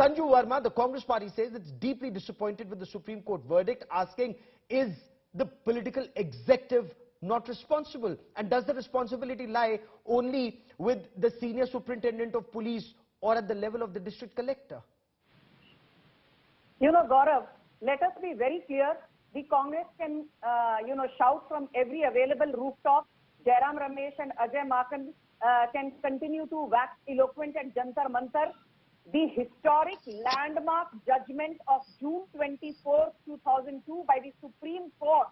Sanju Verma, the Congress party, says it's deeply disappointed with the Supreme Court verdict, asking, is the political executive not responsible? And does the responsibility lie only with the senior superintendent of police or at the level of the district collector? You know, Gaurav, let us be very clear. The Congress can, shout from every available rooftop. Jairam Ramesh and Ajay Makan can continue to wax eloquent at Jantar Mantar. The historic landmark judgment of June 24, 2002 by the Supreme Court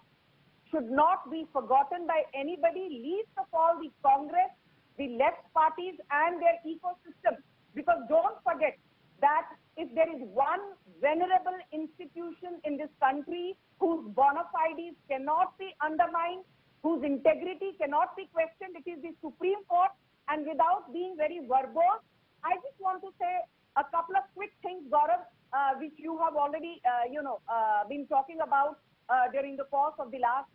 should not be forgotten by anybody, least of all the Congress, the left parties and their ecosystem. Because don't forget that if there is one venerable institution in this country whose bona fides cannot be undermined, whose integrity cannot be questioned, it is the Supreme Court. And without being very verbose, I just want to say a couple of quick things, Gaurav, which you have already, been talking about during the course of the last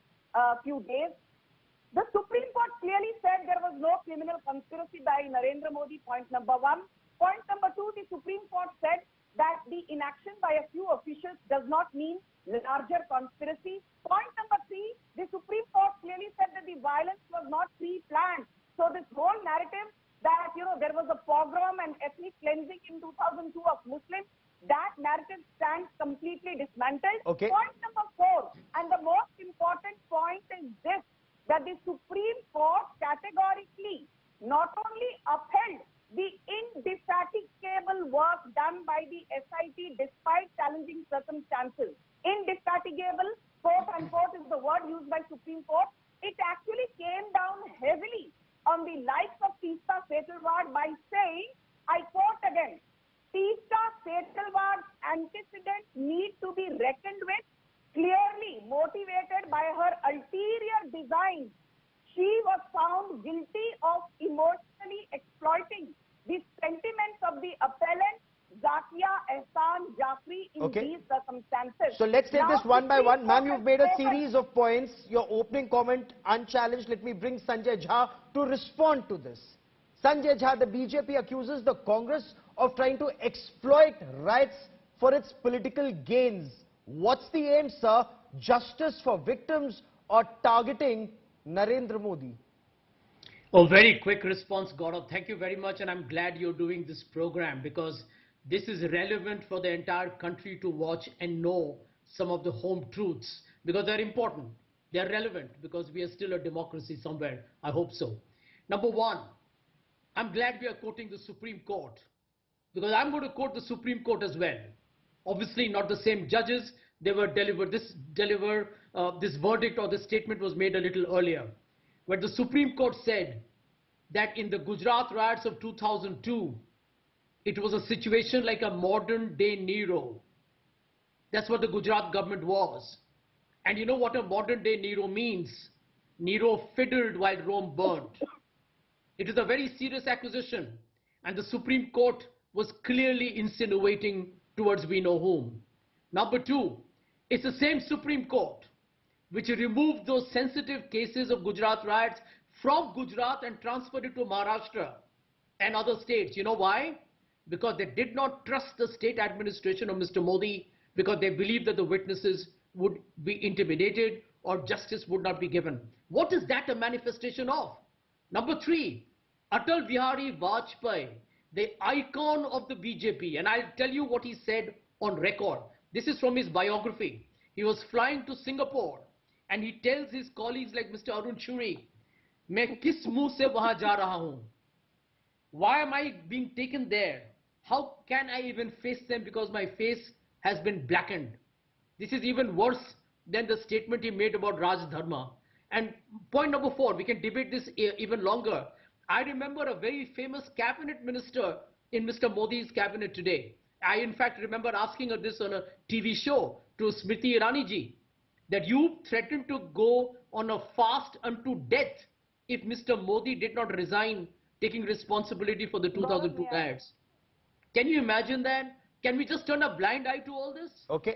few days. The Supreme Court clearly said there was no criminal conspiracy by Narendra Modi, point number one. Point number two, the Supreme Court said that the inaction by a few officials does not mean larger conspiracy. Point number three, the Supreme Court clearly said that the violence was not pre-planned. So this whole narrative that, there was a pogrom and ethnic cleansing in 2002 of Muslims, that narrative stands completely dismantled. Okay. Point number four, and the most important point is this, that the Supreme Court categorically not only upheld the indefatigable work done by the SIT despite challenging circumstances. Indefatigable, quote unquote, is the word used by Supreme Court. It actually came down heavily on the likes of Teesta Setalwad by saying, I quote again, Teesta Setalwad's antecedents need to be reckoned with, clearly motivated by her ulterior designs. She was found guilty of emotionally exploiting the sentiments of the appellant, Zakia Ehsan Jafri, in these circumstances. So let's take this one by one. Ma'am, you've made a series of points. Your opening comment unchallenged. Let me bring Sanjay Jha to respond to this. Sanjay Jha, the BJP accuses the Congress of trying to exploit riots for its political gains. What's the aim, sir? Justice for victims or targeting Narendra Modi? Oh, very quick response, Gaurav. Thank you very much, and I'm glad you're doing this program because this is relevant for the entire country to watch and know some of the home truths because they're important. They're relevant because we are still a democracy somewhere. I hope so. Number one, I'm glad we are quoting the Supreme Court because I'm going to quote the Supreme Court as well. Obviously, not the same judges. They were this verdict or this statement was made a little earlier. But the Supreme Court said that in the Gujarat Riots of 2002, it was a situation like a modern day Nero. That's what the Gujarat government was. And you know what a modern day Nero means? Nero fiddled while Rome burned. It is a very serious accusation. And the Supreme Court was clearly insinuating towards we know whom. Number two, it's the same Supreme Court which removed those sensitive cases of Gujarat riots from Gujarat and transferred it to Maharashtra and other states. You know why? Because they did not trust the state administration of Mr. Modi because they believed that the witnesses would be intimidated or justice would not be given. What is that a manifestation of? Number three, Atal Bihari Vajpayee, the icon of the BJP, and I'll tell you what he said on record. This is from his biography. He was flying to Singapore and he tells his colleagues like Mr. Arun Shuri, "Main kis muh se wahan ja raha hoon? Why am I being taken there? How can I even face them because my face has been blackened?" This is even worse than the statement he made about Raj Dharma. And point number four, we can debate this even longer. I remember a very famous cabinet minister in Mr. Modi's cabinet today. I in fact remember asking her this on a TV show to Smriti Irani ji, that you threatened to go on a fast unto death if Mr. Modi did not resign, taking responsibility for the 2002 riots. Can you imagine that? Can we just turn a blind eye to all this? Okay.